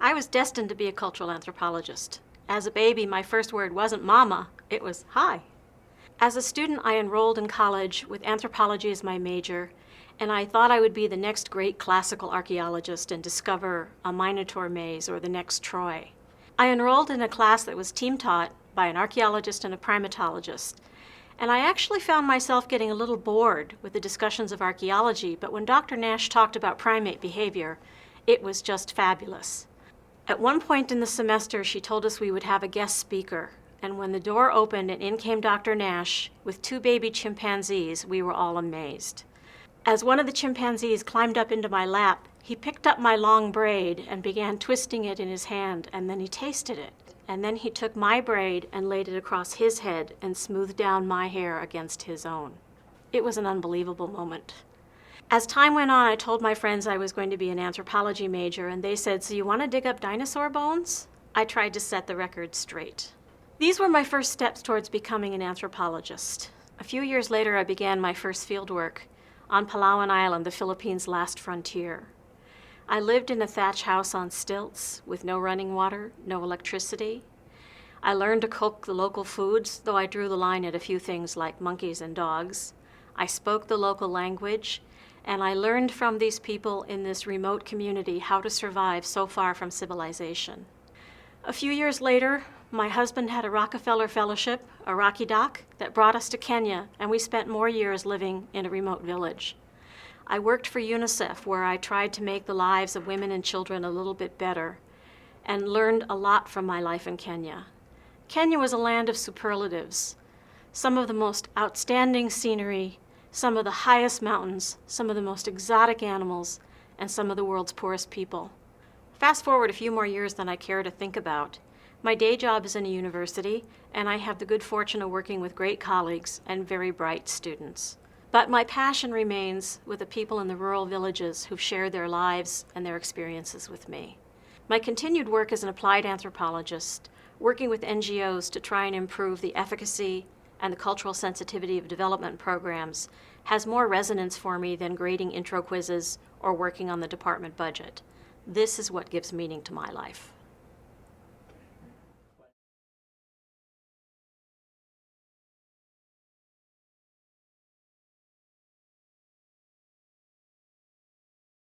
I was destined to be a cultural anthropologist. As a baby, my first word wasn't mama, it was hi. As a student, I enrolled in college with anthropology as my major, and I thought I would be the next great classical archaeologist and discover a Minotaur maze or the next Troy. I enrolled in a class that was team taught by an archaeologist and a primatologist, and I actually found myself getting a little bored with the discussions of archaeology, but when Dr. Nash talked about primate behavior, it was just fabulous. At one point in the semester, she told us we would have a guest speaker, and when the door opened and in came Dr. Nash with 2 baby chimpanzees, we were all amazed. As one of the chimpanzees climbed up into my lap, he picked up my long braid and began twisting it in his hand, and then he tasted it. And then he took my braid and laid it across his head and smoothed down my hair against his own. It was an unbelievable moment. As time went on, I told my friends I was going to be an anthropology major, and they said, "So you want to dig up dinosaur bones?" I tried to set the record straight. These were my first steps towards becoming an anthropologist. A few years later, I began my first field work on Palawan Island, the Philippines' last frontier. I lived in a thatch house on stilts with no running water, no electricity. I learned to cook the local foods, though I drew the line at a few things like monkeys and dogs. I spoke the local language, and I learned from these people in this remote community how to survive so far from civilization. A few years later, my husband had a Rockefeller Fellowship, a Rocky Doc, that brought us to Kenya, and we spent more years living in a remote village. I worked for UNICEF, where I tried to make the lives of women and children a little bit better, and learned a lot from my life in Kenya. Kenya was a land of superlatives, some of the most outstanding scenery, some of the highest mountains, some of the most exotic animals, and some of the world's poorest people. Fast forward a few more years than I care to think about. My day job is in a university, and I have the good fortune of working with great colleagues and very bright students. But my passion remains with the people in the rural villages who've shared their lives and their experiences with me. My continued work as an applied anthropologist, working with NGOs to try and improve the efficacy and the cultural sensitivity of development programs, has more resonance for me than grading intro quizzes or working on the department budget. This is what gives meaning to my life.